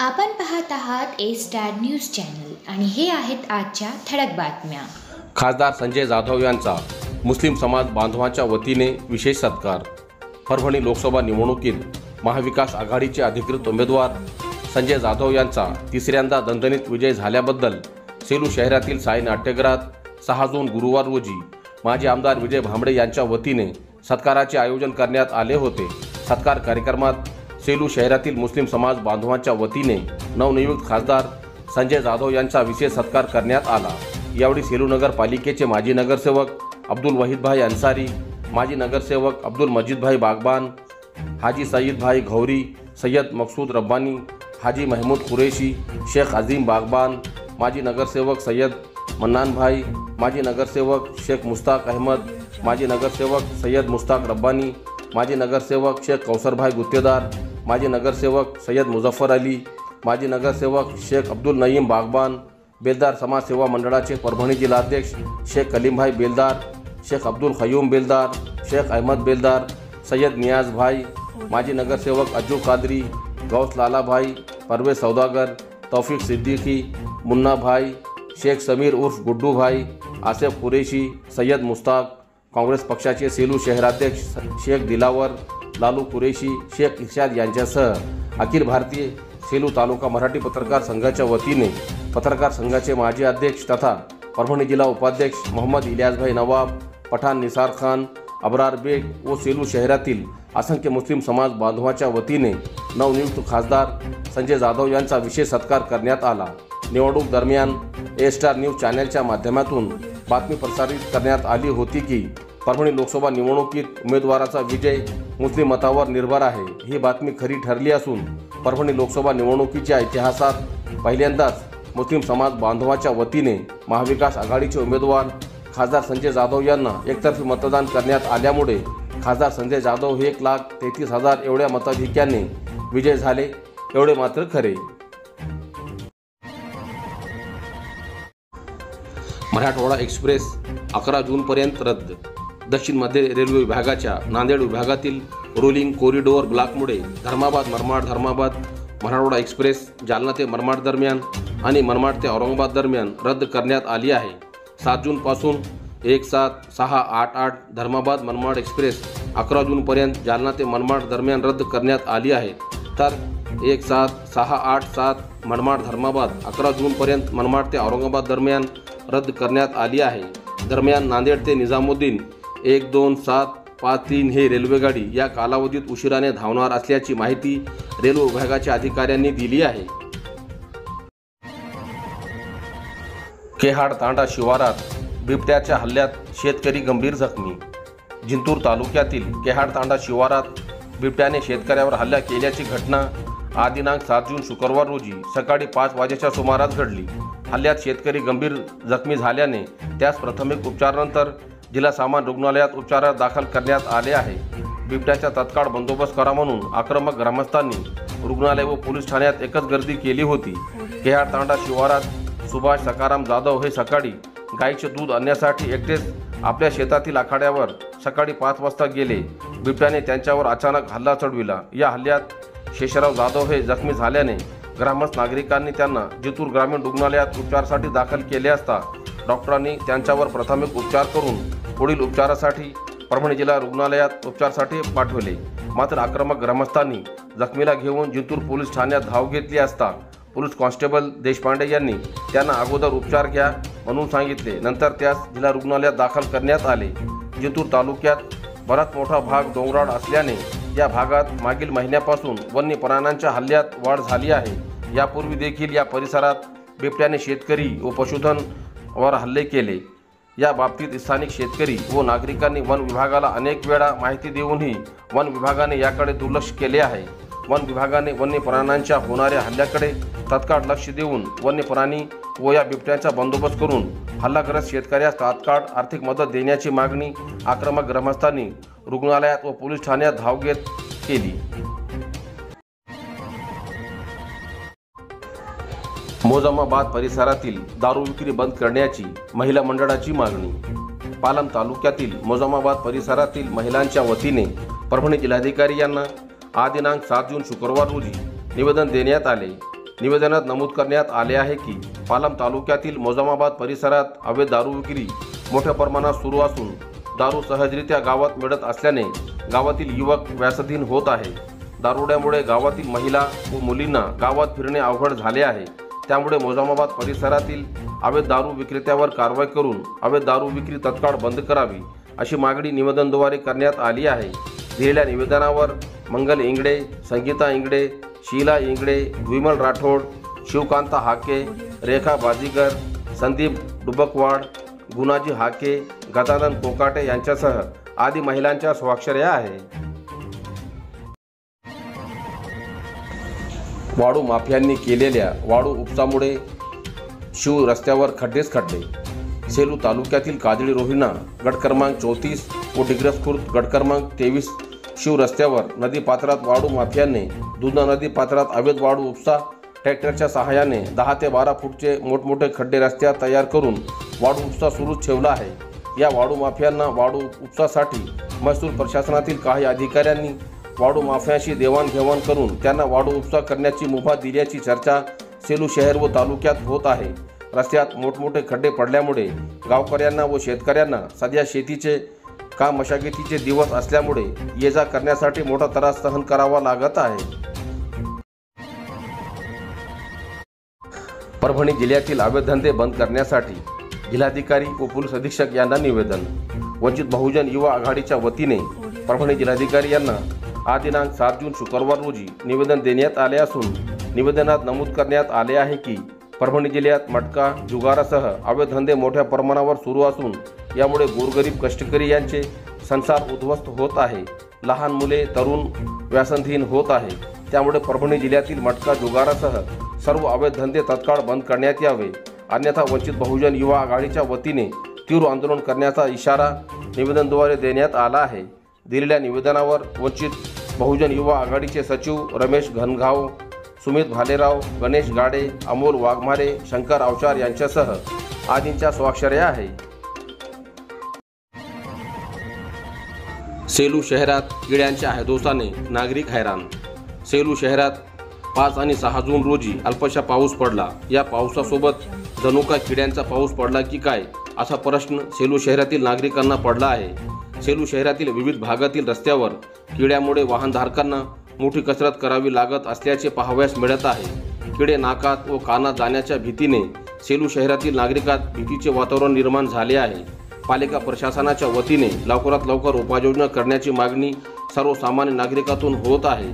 आपण पाहत आहात ए स्टार न्यूज चॅनल आणि हे आहेत आजच्या ठळक बातम्या। खासदार संजय जाधव यांचा मुस्लिम समाज बांधवांच्या वतीने विशेष सत्कार। परभणी लोकसभा निवडणुकीत महाविकास आघाडीचे अधिकृत उमेदवार संजय जाधव यांचा तिसऱ्यांदा दणदणीत विजय झाल्याबद्दल सेलू शहरातील साई नाट्यगृहात 6 जून गुरुवार रोजी माजी आमदार विजय भांबळे यांच्या वतीने सत्काराचे आयोजन करण्यात आले होते। सत्कार कार्यक्रमात सेलू शहरातील मुस्लिम समाज बांधवांच्या वतीने नवनियुक्त खासदार संजय जाधव यांचा विशेष सत्कार करण्यात आला। यावेळी सेलू नगरपालिकेचे माजी नगरसेवक अब्दुल वहीद भाई अन्सारी, माजी नगरसेवक अब्दुल मजीद भाई बागबान, हाजी सईद भाई घौरी, सैयद मकसूद रब्बानी, हाजी महमूद कुरैशी, शेख अजीम बागबान, माजी नगरसेवक सैयद मन्नान भाई, माजी नगरसेवक शेख मुश्ताक अहमद, माजी नगरसेवक सैयद मुश्ताक रब्बानी, माजी नगरसेवक शेख कौसर भाई गुत्तेदार, माजी नगरसेवक सैयद मुजफ्फर अली, माजी नगरसेवक शेख अब्दुल नईम बागबान, बेलदार समाज सेवा मंडळाचे परभणी जिल्हाध्यक्ष शेख कलीम भाई बेलदार, शेख अब्दुल खयूम बेलदार, शेख अहमद बेलदार, सैयद नियाज भाई, माजी नगरसेवक अज्जू कादरी, गौस लाला भाई, परवेज सौदागर, तौफीक सिद्दीकी, मुन्ना भाई, शेख समीर उर्फ गुड्डू भाई, आसिफ कुरैशी, सैयद मुश्ताक, काँग्रेस पक्षाचे सेलू शहराध्यक्ष शेख दिलावर, लालू कुरैशी, शेख इर्शाद यांच्यासह अखिल भारतीय सेलू तालुका मराठी पत्रकार संघाच्या वतीने पत्रकार संघाचे माजी अध्यक्ष तथा परभणी जिल्हा उपाध्यक्ष मोहम्मद इलियासभाई नवाब, पठाण निसार खान, अबरार बेग व सेलू शहरातील असंख्य मुस्लिम समाज बांधवांच्या वतीने नवनियुक्त खासदार संजय जाधव यांचा विशेष सत्कार करण्यात आला। निवडणूक दरम्यान ए स्टार न्यूज चॅनलच्या माध्यमातून बातमी प्रसारित करण्यात आली होती की परभणी लोकसभा निवडणुकीत उमेदवाराचा विजय मुस्लिम मतावर निर्भर आहे। ही बातमी खरी ठरली असून परभणी लोकसभा निवडणुकीच्या इतिहासात पहिल्यांदाच मुस्लिम समाज बांधवांच्या वतीने महाविकास आघाडीचे उमेदवार खासदार संजय जाधव यांना एकतर्फी मतदान करण्यात आल्यामुळे खासदार संजय जाधव हे 1,33,000 एवढ्या मताधिक्याने विजय झाले एवढे मात्र खरे। मराठवाडा एक्सप्रेस 11 जूनपर्यंत रद्द। दक्षिण मध्य रेल्वे विभागाच्या नांदेड विभागातील रोलिंग कॉरिडोर ब्लॉकमुळे धर्माबाद मराठवाडा एक्सप्रेस जालना ते मनमाड दरम्यान आणि मनमाड ते औरंगाबाद दरम्यान रद्द करण्यात आली आहे। 7 जूनपासून 1768 धर्माबाद मनमाड एक्सप्रेस 11 जूनपर्यंत जालना ते मनमाड दरम्यान रद्द करण्यात आली आहे, तर 17687 मनमाड धर्माबाद 11 जूनपर्यंत मनमाड ते औरंगाबाद दरम्यान रद्द करण्यात आली आहे। दरम्यान नांदेड ते निजामुद्दीन 12753 हे रेल्वेगाडी या कालावधीत उशिराने धावणार असल्याची माहिती रेल्वे विभागाच्या अधिकाऱ्यांनी दिली आहे। केहाड तांडा शिवारात बिबट्याच्या हल्ल्यात शेतकरी गंभीर जखमी। जिंतूर तालुक्यातील केहाड तांडा शिवारात बिबट्याने शेतकऱ्यावर हल्ला केल्याची घटना आज दिनांक 7 जून शुक्रवार रोजी सकाळी 5 वाजेच्या सुमारास घडली। हल्ल्यात शेतकरी गंभीर जखमी झाल्याने त्यास प्राथमिक उपचारानंतर जिल्हा सामान्य रुग्णालयात उपचारात दाखल करण्यात आले आहे। बिबट्याचा तत्काळ बंदोबस्त करा म्हणून आक्रमक ग्रामस्थांनी रुग्णालय व पोलीस ठाण्यात एकच गर्दी केली होती। केहाड तांडा शिवारात सुभाष सकाराम जाधव हे सकाळी गाईचे दूध आणण्यासाठी एकटेच आपल्या शेतातील आखाड्यावर सकाळी 5 वाजता गेले। बिबट्याने त्यांच्यावर अचानक हल्ला चढविला। या हल्ल्यात शेषराव जाधव हे जखमी झाल्याने ग्रामस्थ नागरिकांनी त्यांना जिंतूर ग्रामीण रुग्णालयात उपचारासाठी दाखल केले असता डॉक्टरांनी त्यांच्यावर प्राथमिक उपचार करून पुढील उपचारासाठी परभणी जिल्हा रुग्णालयात उपचारासाठी पाठवले। मात्र आक्रमक ग्रामस्थांनी जखमीला घेऊन जिंतूर पोलीस ठाण्यात धाव घेतली असता पोलीस कॉन्स्टेबल देशपांडे यांनी त्यांना अगोदर उपचार घ्या म्हणून सांगितले। नंतर त्यास जिल्हा रुग्णालयात दाखल करण्यात आले। जिंतूर तालुक्यात बराच मोठा भाग डोंगराळ असल्याने या भागात मागील महिन्यापासून वन्य प्राण्यांच्या हल्ल्यात वाढ झाली आहे। यापूर्वी देखील या परिसरात बिबट्याने शेतकरी व पशुधन वर हल्ले केले। या बाबतीत स्थानिक शेतकरी व नागरिकांनी वन विभागाला अनेक वेळा माहिती देऊनही वन विभागाने याकडे दुर्लक्ष केले आहे। वन विभागाने वन्य प्राण्यांच्या होणाऱ्या हल्ल्याकडे तत्काळ लक्ष देऊन वन्य प्राणी व या बिबट्याचा बंदोबस्त करून हल्लाग्रस्त शेतकऱ्यास तात्काळ आर्थिक मदत देण्याची मागणी आक्रमक ग्रामस्थांनी रुग्णालयात व पोलीस ठाण्यात धाव घेत केली। मोजामाबाद परिसरातील दारू विक्री बंद करण्याची महिला मंडळाची मागणी। पालम तालुक्यातील मोजामाबाद परिसरातील महिलांच्या वतीने परभणी जिल्हाधिकारी यांना आज दिनांक 7 जून शुक्रवार रोजी निवेदन देण्यात आले। निवेदनात नमूद करण्यात आले आहे की पालम तालुक्यातील मोजामाबाद परिसरात अवैध दारू विक्री मोठ्या प्रमाणात सुरू असून दारू सहजरित्या गावात मिळत असल्याने गावातील युवक व्यासधीन होत आहे। दारुड्यामुळे गावातील महिला व मुलींना गावात फिरणे अवघड झाले आहे। त्यामुळे मोजामाबाद परिसरातील अवैध दारू विक्रेत्यावर कारवाई करून अवैध दारू विक्री तत्काळ बंद करावी अशी मागणी निवेदनाद्वारे करण्यात आली आहे। दिलेल्या निवेदनावर मंगल इंगडे, संगीता इंगडे, शीला इंगडे, विमल राठोड, शिवकांता हाके, रेखा बाजीगर, संदीप डुबकवाड, गुणाजी हाके, गदानंद कोकाटे यांच्यासह आदी महिलांच्या स्वाक्षऱ्या आहे। वाळू माफियांनी केलेल्या वाळू उपसामुळे शिव रस्त्यावर खड्डेच खड्डे। सेलू तालुक्यातील काजळी रोहिणा गट क्रमांक 34 व डिग्रस खुर्द गट क्रमांक 23 शिव रस्त्यावर नदी पात्रात वाळू माफियांनी दुधना नदी पात्रात अवैध वाळू उपसा ट्रॅक्टरच्या सहाय्याने 10 ते 12 फूटचे मोठमोठे खड्डे रस्त्यात तयार करून वाळू उपसा सुरूच ठेवला आहे। या वाळू माफियांना वाळू उपसासाठी महसूल प्रशासनातील काही अधिकाऱ्यांनी वाळू माफियांशी देवाणघेवाण करून त्यांना वाळू उपसा करण्याची मुभा दिल्याची चर्चा सेलू शहर व तालुक्यात होत आहे। रस्त्यात मोठमोठे खड्डे पडल्यामुळे गावकऱ्यांना व शेतकऱ्यांना सध्या शेतीचे काम मशागतीचे दिवस असल्यामुळे ये जा करण्यासाठी मोठा त्रास सहन करावा लागत आहे। परभणी जिल्ह्यातील अवैध धंदे बंद करण्यासाठी जिल्हाधिकारी व पोलीस अधीक्षक यांना निवेदन। वंचित बहुजन युवा आघाडीच्या वतीने परभणी जिल्हाधिकारी यांना आज दिनांक 7 जून शुक्रवार रोजी निवेदन देण्यात आले असून निवेदनात नमूद करण्यात आले आहे की परभणी जिल्ह्यात मटका जुगारासह अवैध धंदे मोठ्या प्रमाणावर सुरू असून यामुळे गोरगरीब कष्टकरी यांचे संसार उद्ध्वस्त होत आहे। लहान मुले तरुण व्यसनधीन होत आहे। त्यामुळे परभणी जिल्ह्यातील मटका जुगारासह सर्व अवैध धंदे तत्काळ बंद करण्यात यावे, अन्यथा वंचित बहुजन युवा आघाडीच्या वतीने तीव्र आंदोलन करण्याचा इशारा निवेदनाद्वारे देण्यात आला आहे। दिलेल्या निवेदनावर वंचित बहुजन युवा आघाडीचे सचिव रमेश घनगाव, सुमित भालेराव, गणेश गाडे, अमोल वाघमारे, शंकर अवचार यांच्यासह आदींच्या स्वाक्षऱ्या आहे। सेलू शहरात किड्यांच्या हैदोसाने नागरिक हैराण। सेलू शहरात 5 आणि 6 जून रोजी अल्पशा पाऊस पडला। या पावसासोबत जणू काय किड्यांचा पाऊस पडला की काय असा प्रश्न सेलू शहरातील नागरिकांना पडला आहे। सेलू शहरातील विविध भागातील रस्त्यावर किड्यामुळे वाहनधारकांना मोठी कसरत करावी लागत असल्याचे पाहावयास मिळत आहे। किडे नाकात व कानात जाण्याच्या भीतीने सेलू शहरातील नागरिकात भीतीचे वातावरण निर्माण झाले आहे। पालिका प्रशासनाच्या वतीने लवकरात लवकर उपाययोजना करण्याची मागणी सर्वसामान्य नागरिकातून होत आहे।